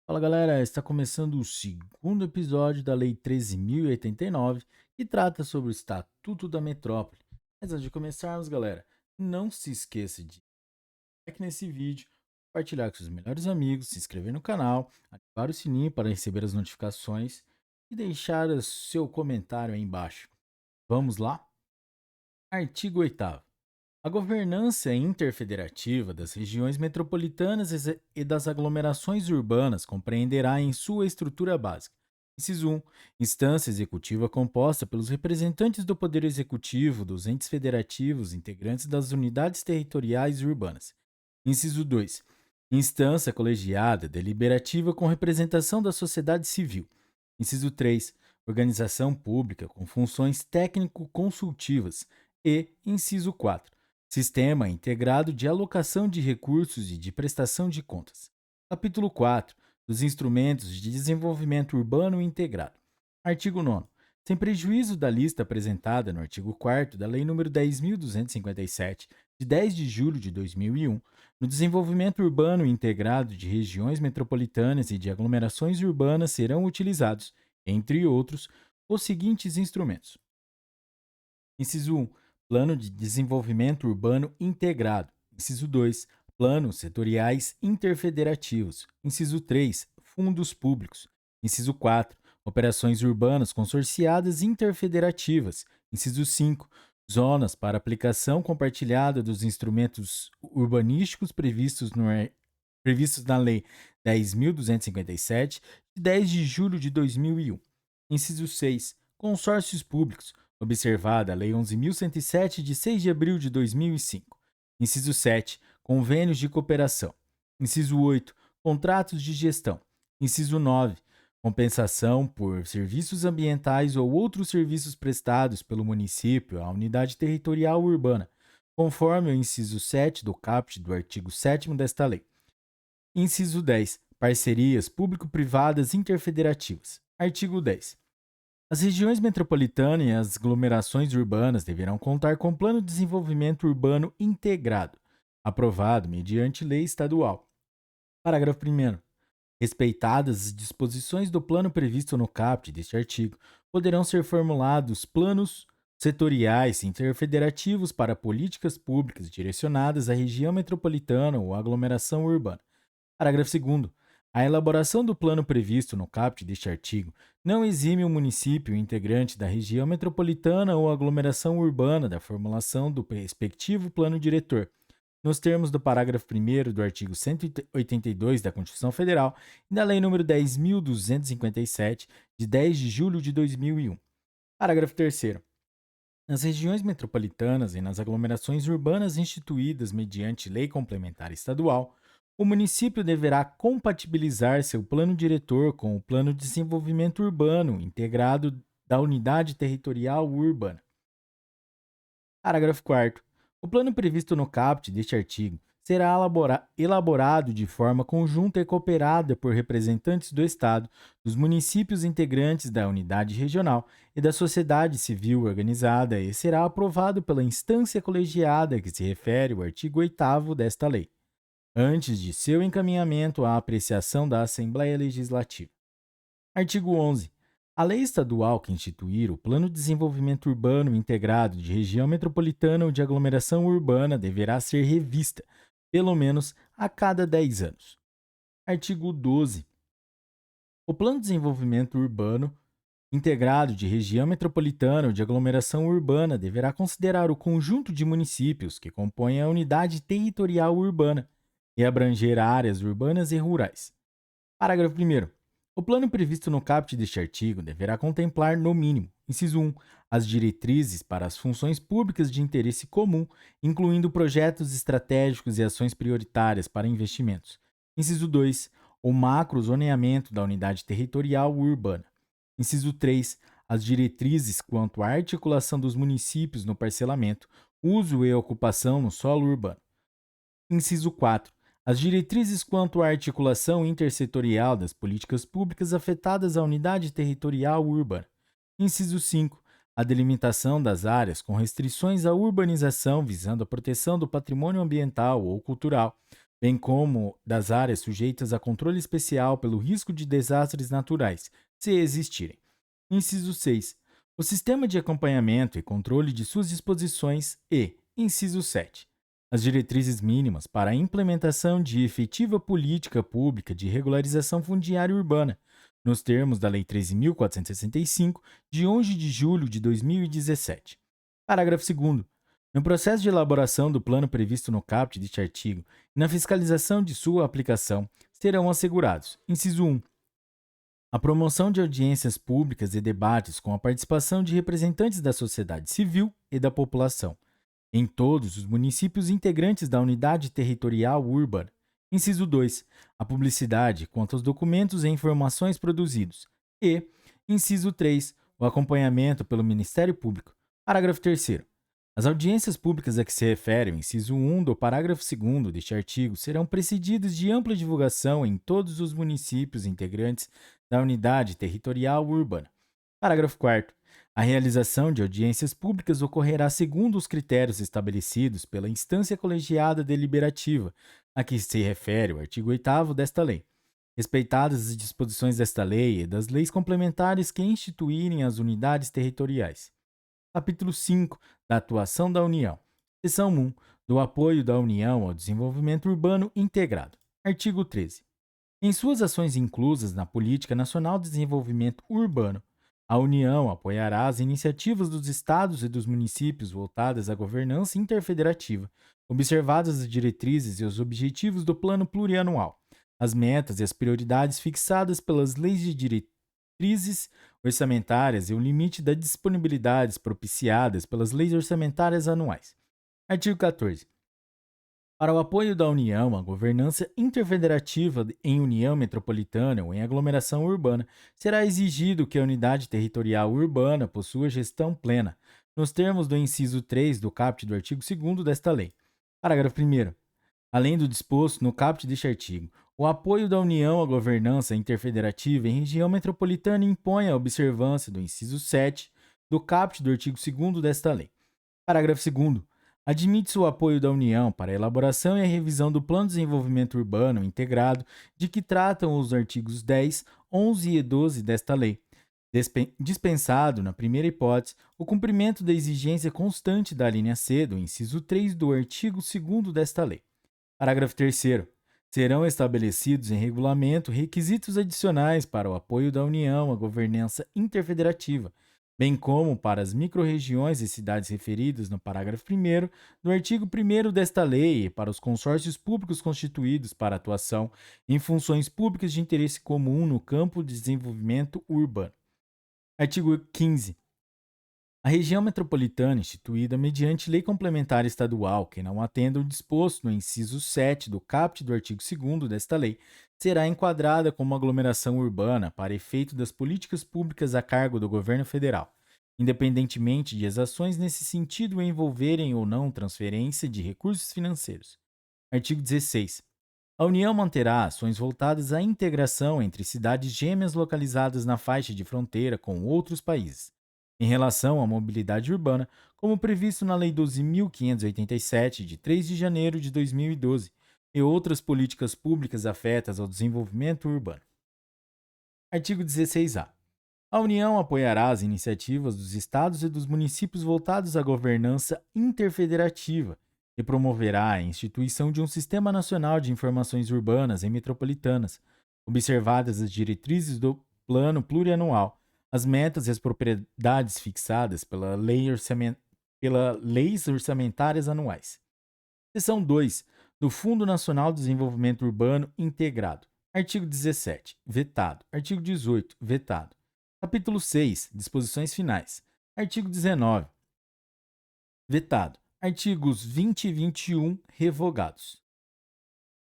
Fala galera, está começando o segundo episódio da Lei 13.089, que trata sobre o Estatuto da Metrópole. Mas antes de começarmos, galera, não se esqueça de like nesse vídeo, compartilhar com seus melhores amigos, se inscrever no canal, ativar o sininho para receber as notificações e deixar o seu comentário aí embaixo. Vamos lá? Artigo 8º. A governança interfederativa das regiões metropolitanas e das aglomerações urbanas compreenderá em sua estrutura básica. Inciso 1. Instância executiva composta pelos representantes do Poder Executivo, dos entes federativos, integrantes das unidades territoriais e urbanas. Inciso 2. Instância colegiada deliberativa com representação da sociedade civil. Inciso 3. Organização pública com funções técnico-consultivas. E, inciso 4. Sistema integrado de alocação de recursos e de prestação de contas. Capítulo 4. Dos instrumentos de desenvolvimento urbano integrado. Artigo 9º. Sem prejuízo da lista apresentada no artigo 4º da Lei nº 10.257, de 10 de julho de 2001, no desenvolvimento urbano integrado de regiões metropolitanas e de aglomerações urbanas serão utilizados, entre outros, os seguintes instrumentos. Inciso 1. Plano de Desenvolvimento Urbano Integrado. Inciso 2. Planos setoriais interfederativos. Inciso 3. Fundos públicos. Inciso 4. Operações urbanas consorciadas interfederativas. Inciso 5. Zonas para aplicação compartilhada dos instrumentos urbanísticos previstos na Lei 10.257, de 10 de julho de 2001. Inciso 6. Consórcios públicos, observada a Lei 11.107, de 6 de abril de 2005. Inciso 7. Convênios de cooperação. Inciso 8. Contratos de gestão. Inciso 9. Compensação por serviços ambientais ou outros serviços prestados pelo município à unidade territorial urbana, conforme o inciso 7 do caput do artigo 7º desta lei. Inciso 10. Parcerias público-privadas interfederativas. Artigo 10. As regiões metropolitanas e as aglomerações urbanas deverão contar com plano de desenvolvimento urbano integrado, aprovado mediante lei estadual. Parágrafo 1º. Respeitadas as disposições do plano previsto no caput deste artigo, poderão ser formulados planos setoriais interfederativos para políticas públicas direcionadas à região metropolitana ou aglomeração urbana. Parágrafo 2º. A elaboração do plano previsto no caput deste artigo não exime o município integrante da região metropolitana ou aglomeração urbana da formulação do respectivo plano diretor, nos termos do parágrafo 1º do artigo 182 da Constituição Federal e da Lei nº 10.257, de 10 de julho de 2001. Parágrafo 3º. Nas regiões metropolitanas e nas aglomerações urbanas instituídas mediante lei complementar estadual, o município deverá compatibilizar seu plano diretor com o plano de desenvolvimento urbano integrado da unidade territorial urbana. Parágrafo 4º. O plano previsto no caput deste artigo será elaborado de forma conjunta e cooperada por representantes do Estado, dos municípios integrantes da unidade regional e da sociedade civil organizada e será aprovado pela instância colegiada que se refere o artigo 8º desta lei, antes de seu encaminhamento à apreciação da Assembleia Legislativa. Artigo 11. A lei estadual que instituir o Plano de Desenvolvimento Urbano Integrado de região metropolitana ou de aglomeração urbana deverá ser revista, pelo menos a cada 10 anos. Artigo 12. O Plano de Desenvolvimento Urbano Integrado de região metropolitana ou de aglomeração urbana deverá considerar o conjunto de municípios que compõem a unidade territorial urbana e abranger áreas urbanas e rurais. Parágrafo 1º. O plano previsto no caput deste artigo deverá contemplar, no mínimo, inciso 1, as diretrizes para as funções públicas de interesse comum, incluindo projetos estratégicos e ações prioritárias para investimentos. Inciso 2, o macrozoneamento da unidade territorial urbana. Inciso 3, as diretrizes quanto à articulação dos municípios no parcelamento, uso e ocupação no solo urbano. Inciso 4. As diretrizes quanto à articulação intersetorial das políticas públicas afetadas à unidade territorial urbana. Inciso 5. A delimitação das áreas com restrições à urbanização visando a proteção do patrimônio ambiental ou cultural, bem como das áreas sujeitas a controle especial pelo risco de desastres naturais, se existirem. Inciso 6. O sistema de acompanhamento e controle de suas disposições e, inciso 7. As diretrizes mínimas para a implementação de efetiva política pública de regularização fundiária urbana, nos termos da Lei 13.465, de 11 de julho de 2017. Parágrafo 2º. No processo de elaboração do plano previsto no caput deste artigo e na fiscalização de sua aplicação, serão assegurados: inciso 1. A promoção de audiências públicas e debates com a participação de representantes da sociedade civil e da população, em todos os municípios integrantes da unidade territorial urbana. Inciso 2. A publicidade quanto aos documentos e informações produzidos. E, inciso 3. O acompanhamento pelo Ministério Público. Parágrafo 3º. As audiências públicas a que se refere o inciso 1 do parágrafo 2º deste artigo serão precedidas de ampla divulgação em todos os municípios integrantes da unidade territorial urbana. Parágrafo 4º. A realização de audiências públicas ocorrerá segundo os critérios estabelecidos pela instância colegiada deliberativa, a que se refere o artigo 8º desta lei, respeitadas as disposições desta lei e das leis complementares que instituírem as unidades territoriais. Capítulo 5 da Atuação da União. Seção 1 do Apoio da União ao Desenvolvimento Urbano Integrado. Artigo 13. Em suas ações inclusas na Política Nacional de Desenvolvimento Urbano, a União apoiará as iniciativas dos estados e dos municípios voltadas à governança interfederativa, observadas as diretrizes e os objetivos do Plano Plurianual, as metas e as prioridades fixadas pelas leis de diretrizes orçamentárias e o limite das disponibilidades propiciadas pelas leis orçamentárias anuais. Artigo 14. Para o apoio da União à governança interfederativa em União Metropolitana ou em aglomeração urbana, será exigido que a unidade territorial urbana possua gestão plena, nos termos do inciso 3 do caput do artigo 2º desta lei. Parágrafo 1º. Além do disposto no caput deste artigo, o apoio da União à governança interfederativa em região metropolitana impõe a observância do inciso 7 do caput do artigo 2º desta lei. Parágrafo 2º. Admite-se o apoio da União para a elaboração e a revisão do Plano de Desenvolvimento Urbano Integrado, de que tratam os artigos 10, 11 e 12 desta lei, dispensado, na primeira hipótese, o cumprimento da exigência constante da linha C do inciso 3 do artigo 2º desta lei. Parágrafo 3º. Serão estabelecidos em regulamento requisitos adicionais para o apoio da União à governança interfederativa, bem como para as microrregiões e cidades referidas no parágrafo 1º do artigo 1º desta lei e para os consórcios públicos constituídos para atuação em funções públicas de interesse comum no campo de desenvolvimento urbano. Artigo 15. A região metropolitana, instituída mediante lei complementar estadual que não atenda o disposto no inciso 7 do caput do artigo 2º desta lei, será enquadrada como aglomeração urbana para efeito das políticas públicas a cargo do governo federal, independentemente de as ações nesse sentido envolverem ou não transferência de recursos financeiros. Artigo 16. A União manterá ações voltadas à integração entre cidades gêmeas localizadas na faixa de fronteira com outros países, em relação à mobilidade urbana, como previsto na Lei 12.587, de 3 de janeiro de 2012, e outras políticas públicas afetas ao desenvolvimento urbano. Artigo 16-A. A União apoiará as iniciativas dos estados e dos municípios voltados à governança interfederativa e promoverá a instituição de um Sistema Nacional de Informações Urbanas e Metropolitanas, observadas as diretrizes do Plano Plurianual, as metas e as propriedades fixadas pelas leis orçamentárias anuais. Seção 2 do Fundo Nacional de Desenvolvimento Urbano Integrado. Artigo 17. Vetado. Artigo 18. Vetado. Capítulo 6. Disposições finais. Artigo 19. Vetado. Artigos 20 e 21. Revogados.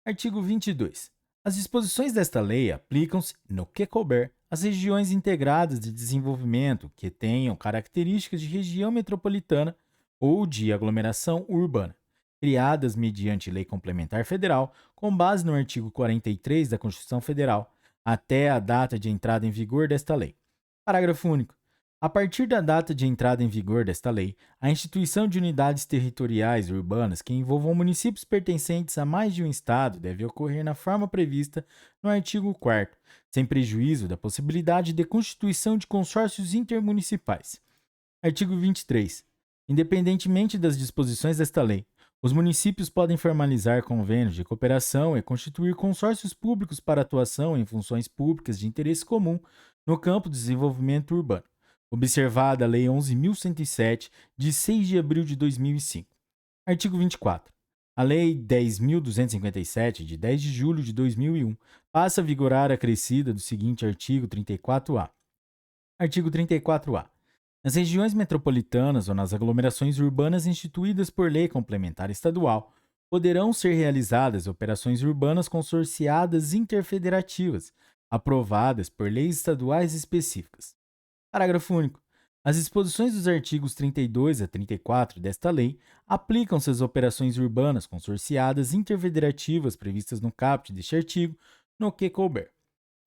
Artigo 22. As disposições desta lei aplicam-se, no que couber, às regiões integradas de desenvolvimento que tenham características de região metropolitana ou de aglomeração urbana, criadas mediante lei complementar federal, com base no artigo 43 da Constituição Federal, até a data de entrada em vigor desta lei. Parágrafo único. A partir da data de entrada em vigor desta lei, a instituição de unidades territoriais urbanas que envolvam municípios pertencentes a mais de um estado deve ocorrer na forma prevista no artigo 4º, sem prejuízo da possibilidade de constituição de consórcios intermunicipais. Artigo 23. Independentemente das disposições desta lei, os municípios podem formalizar convênios de cooperação e constituir consórcios públicos para atuação em funções públicas de interesse comum no campo do desenvolvimento urbano, observada a Lei 11.107, de 6 de abril de 2005. Artigo 24. A Lei 10.257, de 10 de julho de 2001, passa a vigorar acrescida do seguinte artigo 34-A. Artigo 34-A. Nas regiões metropolitanas ou nas aglomerações urbanas instituídas por lei complementar estadual, poderão ser realizadas operações urbanas consorciadas interfederativas, aprovadas por leis estaduais específicas. Parágrafo único. As disposições dos artigos 32 a 34 desta lei aplicam-se às operações urbanas consorciadas interfederativas previstas no caput deste artigo, no que couber.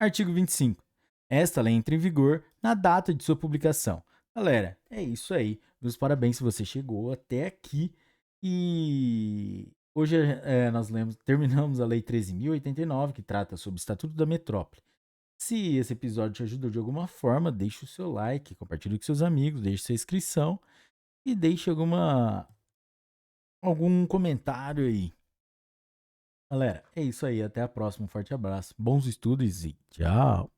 Artigo 25. Esta lei entra em vigor na data de sua publicação. Galera, é isso aí. Meus parabéns se você chegou até aqui. E hoje nós terminamos a Lei 13.089, que trata sobre o Estatuto da Metrópole. Se esse episódio te ajudou de alguma forma, deixe o seu like, compartilhe com seus amigos, deixe sua inscrição e deixe algum comentário aí. Galera, é isso aí. Até a próxima. Um forte abraço. Bons estudos e tchau.